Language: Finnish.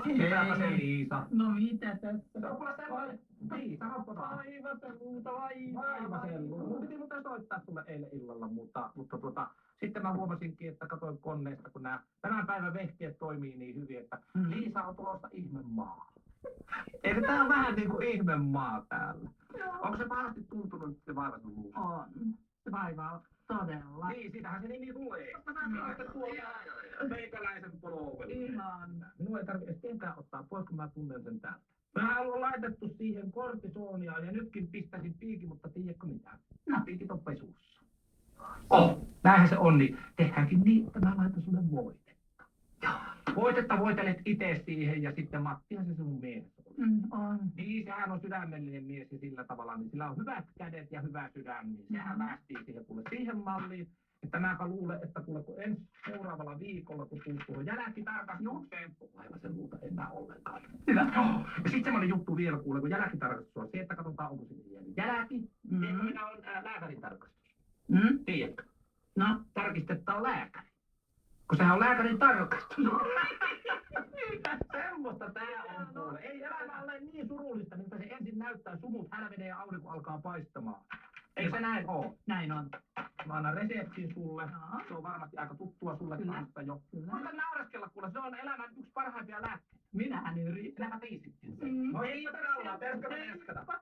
Mitäpä se Liisa? No mitä tässä? Se on kuule sellainen. Niin, sanoppa taas. Vaivaselluuta, Vaivasellu. Mun piti muuten soittaa sulle eilen illalla, mutta sitten mä huomasinkin, että katsoin koneesta, kun nämä tämän päivän vehkeet toimii niin hyvin, että Liisa on tulossa ihmemaa. Eikö tää on vähän niin kuin ihmemaa täällä? Onko se pahasti tuntunut nyt se vaivasellu? On. Se vaivaa todella. Niin, siitähän se nimi tulee. Mä tuolla meikäläisen polven. Ihan. Minua ei tarvitse kenkään ottaa pois, kun mä tunnen sen täältä. Mä on laitettu siihen kortisoonia ja nytkin pistäisin piikin, mutta tiedätkö mitä? Piikit on pesussa. Näinhän se on, niin tehdäänkin niin, että mä laitan sulle voitetta. Voitetta voitelet itse siihen ja sitten Mattihan se sun mies on. On. Niin, sehän on sydämellinen mies ja sillä tavalla, niin sillä on hyvät kädet ja hyvä sydän, niin sehän lähtii siihen malliin. Että mäpä luulen, että kuule, kun seuraavalla viikolla, kun tulet tuohon jälkitarkastukseen, Vaivaselluuta enää ollenkaan. Hyvä. Ja sitten semmoinen juttu vielä, kuule, kun jälkitarkastus on se, että katsotaan, onko sinne jäänyt jälki. Tiedätkö, minä on lääkärin tarkastus. Tiedätkö? No. Tarkistetaan lääkäri. Kun sehän on lääkärin tarkastus. Semmoista tää on kuule. Ei elämä ole niin surullista, miltä se ensin näyttää. Sumut hälvenee ja aurinko alkaa paistamaan. Eikö se näin oo? Näin on. Mä annan reseptin sulle. Se on varmasti aika tuttua sulle kanssa jo. Mutta naureskella kuule, se on elämän yksi parhaimpia lääkkeitä. Minähän yritän. Elämä tiisittiin sen. No ei, tervetuloa. Tervetuloa.